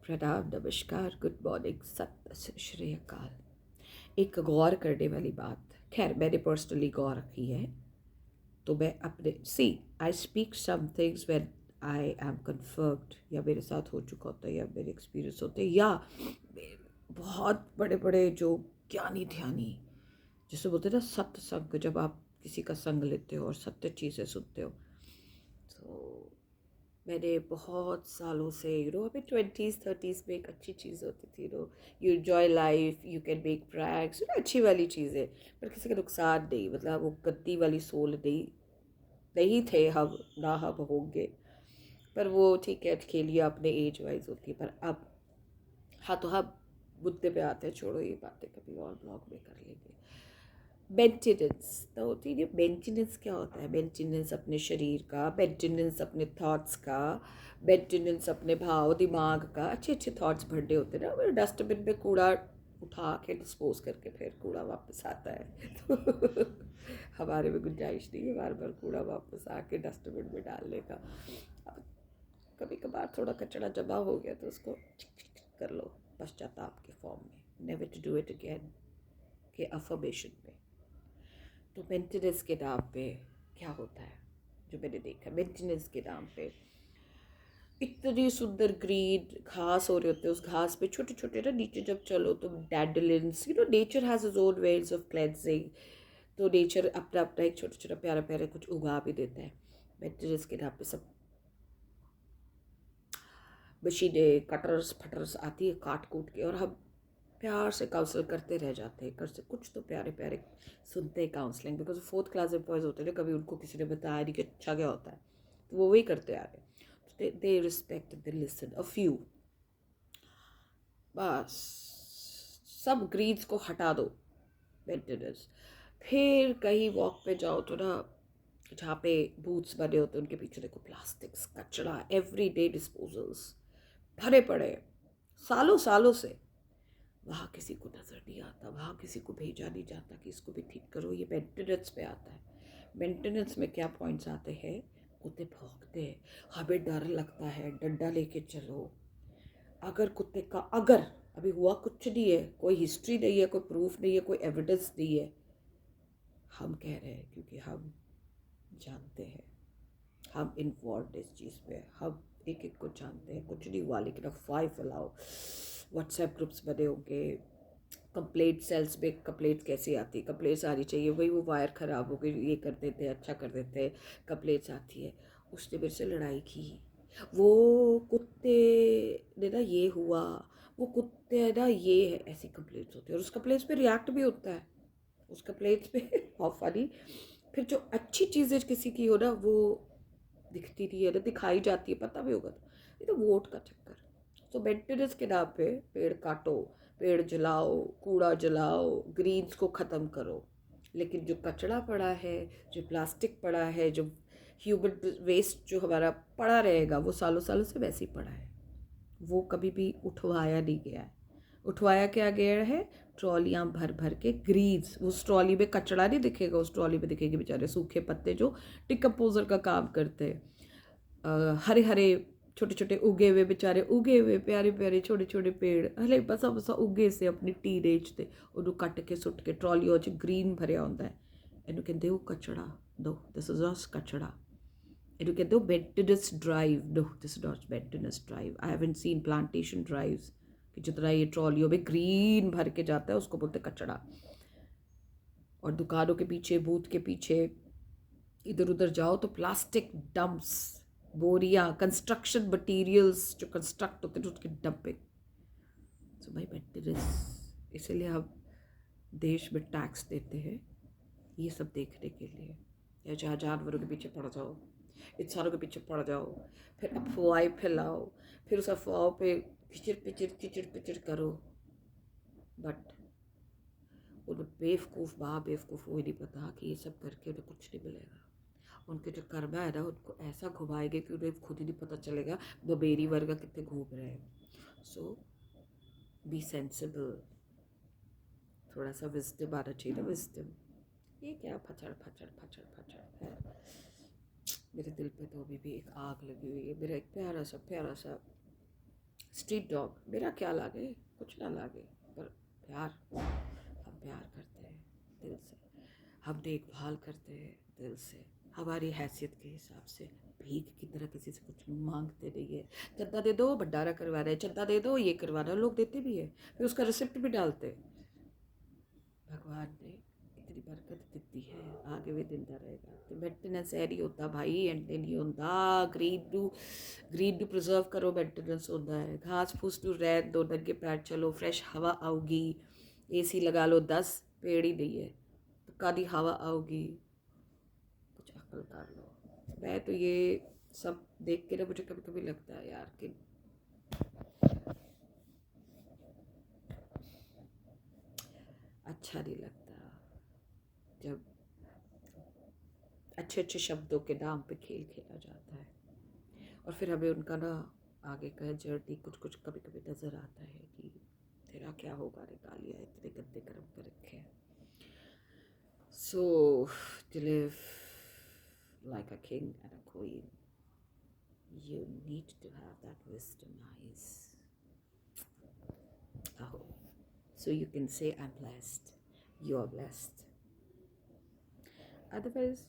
प्रणाम, नमस्कार, good morning, सत श्री अकाल। एक गौर करने वाली बात, खैर मैंने पर्सनली गौर की है, तो मैं अपने I speak some things when I am confirmed, या मेरे साथ हो चुका होता है, या मेरे एक्सपीरियंस होते हैं, या बहुत बड़े बड़े जो ज्ञानी ध्यानी, जिसे बोलते हैं ना सत्संग, जब आप किसी का संग लेते हो और सत्य चीज़ें सुनते हो। तो मैंने बहुत सालों से अभी 20s 30s में एक अच्छी चीज़ होती थी, you enjoy life, you can make pranks, अच्छी वाली चीज़ें, पर किसी का नुकसान नहीं, मतलब वो गद्दी वाली सोल नहीं, नहीं थे हम, ना हम होंगे। पर वो ठीक है, खेलिए अपने एज वाइज होती है। पर अब हाँ, तो हम मुद्दे पे आते हैं, छोड़ो ये बातें, कभी और ब्लॉग में कर लेंगे। मेंटेनेंस तो होती है। मेंटेनेंस क्या होता है? मेंटेनेंस अपने शरीर का, मेंटेनेंस अपने थॉट्स का, मेंटेनेंस अपने भाव दिमाग का। अच्छे अच्छे थॉट्स भरने होते हैं ना, डस्टबिन में कूड़ा उठा के डिस्पोज करके फिर कूड़ा वापस आता है तो हमारे में गुंजाइश नहीं है बार बार कूड़ा वापस आके डस्टबिन में डालने का। अब कभी कभार थोड़ा कचरा जमा हो गया तो उसको कर लो पश्चाताप के फॉर्म में, never to do it again के अफर्मेशन में। तो मेंटेनेंस के नाम पे क्या होता है, जो मैंने देखा, मेंटेनेंस के नाम पे इतनी सुंदर ग्रीन घास हो रहे होते हैं, उस घास पे छोटे छोटे ना नीचे जब चलो तो dandelions, nature has its own ways of cleansing. तो नेचर अपना अपना एक छोटा छोटा प्यारा प्यारा कुछ उगा भी देता है। मेंटेनेंस के नाम पे सब मशीनें कटर्स फटर्स आती है काट कूट के, और हम प्यार से काउंसल करते रह जाते हैं। कर से कुछ तो प्यारे प्यारे सुनते हैं counselling, because 4th class employees होते हैं ना, कभी उनको किसी ने बताया नहीं कि अच्छा क्या होता है, तो वो वही करते आ रहे हैं। They respect, they listen a few, बस सब ग्रीड्स को हटा दो। मेंटेनेंस, फिर कहीं वॉक पे जाओ तो ना, जहाँ पे बूथ्स बने होते हैं उनके पीछे देखो प्लास्टिक्स कचरा, एवरी डे डिस्पोजल्स भरे पड़े हैं, सालों सालों से। वहाँ किसी को नज़र नहीं आता, वहाँ किसी को भेजा नहीं जाता कि इसको भी ठीक करो। ये मेंटेनेंस पे आता है। मेंटेनेंस में क्या पॉइंट्स आते हैं? कुत्ते भौंकते हैं, हमें डर लगता है, डंडा लेके चलो। अगर कुत्ते का अगर अभी हुआ कुछ नहीं है, कोई हिस्ट्री नहीं है, कोई प्रूफ नहीं है, कोई एविडेंस नहीं है, हम कह रहे हैं क्योंकि हम जानते हैं, हम इन्वॉल्व इस चीज़ में, हम एक एक को जानते हैं। कुछ नहीं हुआ लेकिन अफवाह फैलाओ, व्हाट्सएप ग्रुप्स बने होंगे, कंप्लेंट सेल्स में कंप्लेंट्स कैसे आती है? कंप्लेंट्स आनी चाहिए, वही वो वायर ख़राब हो गई, ये कर देते हैं, अच्छा कर देते हैं, कंप्लेंट्स आती है। उसने मेरे से लड़ाई की, वो कुत्ते ने ना ये हुआ, वो कुत्ते है ना ये है, ऐसी कंप्लेंट्स होती है। और उस कंप्लेंट्स पे रिएक्ट भी होता है, उस कंप्लेंट्स पे हाउ फनी। फिर जो अच्छी चीज़ें किसी की हो ना, वो दिखती नहीं है ना, दिखाई जाती है, पता भी होगा तो। ये तो वोट का चक्कर। तो मेंटेनेंस के नाम पे पेड़ काटो, पेड़ जलाओ, कूड़ा जलाओ, ग्रीन्स को ख़त्म करो, लेकिन जो कचरा पड़ा है, जो प्लास्टिक पड़ा है, जो ह्यूमन वेस्ट जो हमारा पड़ा रहेगा, वो सालों सालों से वैसे ही पड़ा है, वो कभी भी उठवाया नहीं गया है। उठवाया क्या गया है? ट्रॉलियाँ भर भर के ग्रीन्स। उस ट्रॉली में कचरा नहीं दिखेगा, उस ट्रॉली में दिखेंगे बेचारे सूखे पत्ते जो डिकम्पोजर का काम करते हैं। हरे हरे छोटे छोटे उगे हुए बेचारे, उगे हुए प्यारे प्यारे छोटे छोटे पेड़, हले बसा बसा उगे से अपनी टीनेज ते ਉਹਨੂੰ ਕੱਟ ਕੇ ਸੁੱਟ ਕੇ ਟਰਾਲੀ ਉਹ 'ਚ ਗ੍ਰੀਨ ਭਰਿਆ ਹੁੰਦਾ ਹੈ। ਇਹਨੂੰ ਕਹਿੰਦੇ ਉਹ ਕਚੜਾ, ਦੋ ਦਿਸ ਇਜ਼ ਨॉट ਕਚੜਾ। ਇਹਨੂੰ ਕਹਿੰਦੇ ਉਹ maintenance drive, no this is not maintenance drive. I haven't seen plantation drives कि जितना ये ट्रॉलियों में ग्रीन भर के जाता है उसको बोलते कचड़ा। और दुकानों के पीछे, बूथ के पीछे, इधर उधर जाओ तो प्लास्टिक डंप्स, बोरियाँ, कंस्ट्रक्शन मटेरियल्स जो कंस्ट्रक्ट होते हैं उसके डंपिंग। सो भाई मेंटेनेंस, इसीलिए हम देश में टैक्स देते हैं, ये सब देखने के लिए। या जहाँ जानवरों के पीछे पड़ जाओ, इंसानों के पीछे पड़ जाओ, फिर अफवाहें फैलाओ, फिर उस अफवाहों पे किचिर पिचिर किचिर पिचिर करो। बट उन बेवकूफ़ माँ बेवकूफ़ को ही नहीं पता कि ये सब करके उन्हें कुछ नहीं मिलेगा। उनके जो कर्मा है ना, उनको ऐसा घुमाएंगे कि उन्हें खुद ही नहीं पता चलेगा बबेरी वर्गा कितने घूम रहे हैं। सो बी सेंसिबल, थोड़ा सा विजडम आना चाहिए ना, विजडम। ये क्या फचड़ फचड़ फचड़ फचड़ है? मेरे दिल पे तो अभी भी एक आग लगी हुई है। मेरा एक प्यारा सा स्ट्रीट डॉग, मेरा क्या लागे, कुछ ना लागे, पर प्यार, हम प्यार करते हैं दिल से, हम देखभाल करते हैं दिल से, हमारी हैसियत के हिसाब से, भीख की तरह किसी से कुछ मांगते नहीं है। चंदा दे दो, भंडारा करवा रहे हैं, चंदा दे दो, ये करवा रहे हैं, लोग देते भी है, फिर उसका रिसिप्ट भी डालते हैं। भगवान ने इतनी बरकत दिती है, आगे भी दिंदा रहेगा। तो मेंटेनेंस है नहीं होता भाई, एंड नहीं होता। ग्रीन टू प्रिजर्व करो, मेंटेनेंस होता है। घास फूस टू रहन दो, नंगे पैर चलो, फ्रेश हवा आऊगी। एसी लगा लो 10, पेड़ ही नहीं है तो कादी हवा आऊगी। कुछ अक्ल कर लो। मैं तो ये सब देख के ना मुझे कभी कभी लगता है यार कि अच्छा नहीं लगता जब अच्छे अच्छे शब्दों के नाम पे खेल खेला जाता है, और फिर हमें उनका ना आगे का जर्नी कुछ कुछ कभी कभी नज़र आता है कि तेरा क्या होगा रे कालिया, इतने गंदे कर्म कर रखे हैं। So to live like a king and a queen, you need to have that wisdom, eyes. Oh, so you can say I'm blessed, you're blessed. Otherwise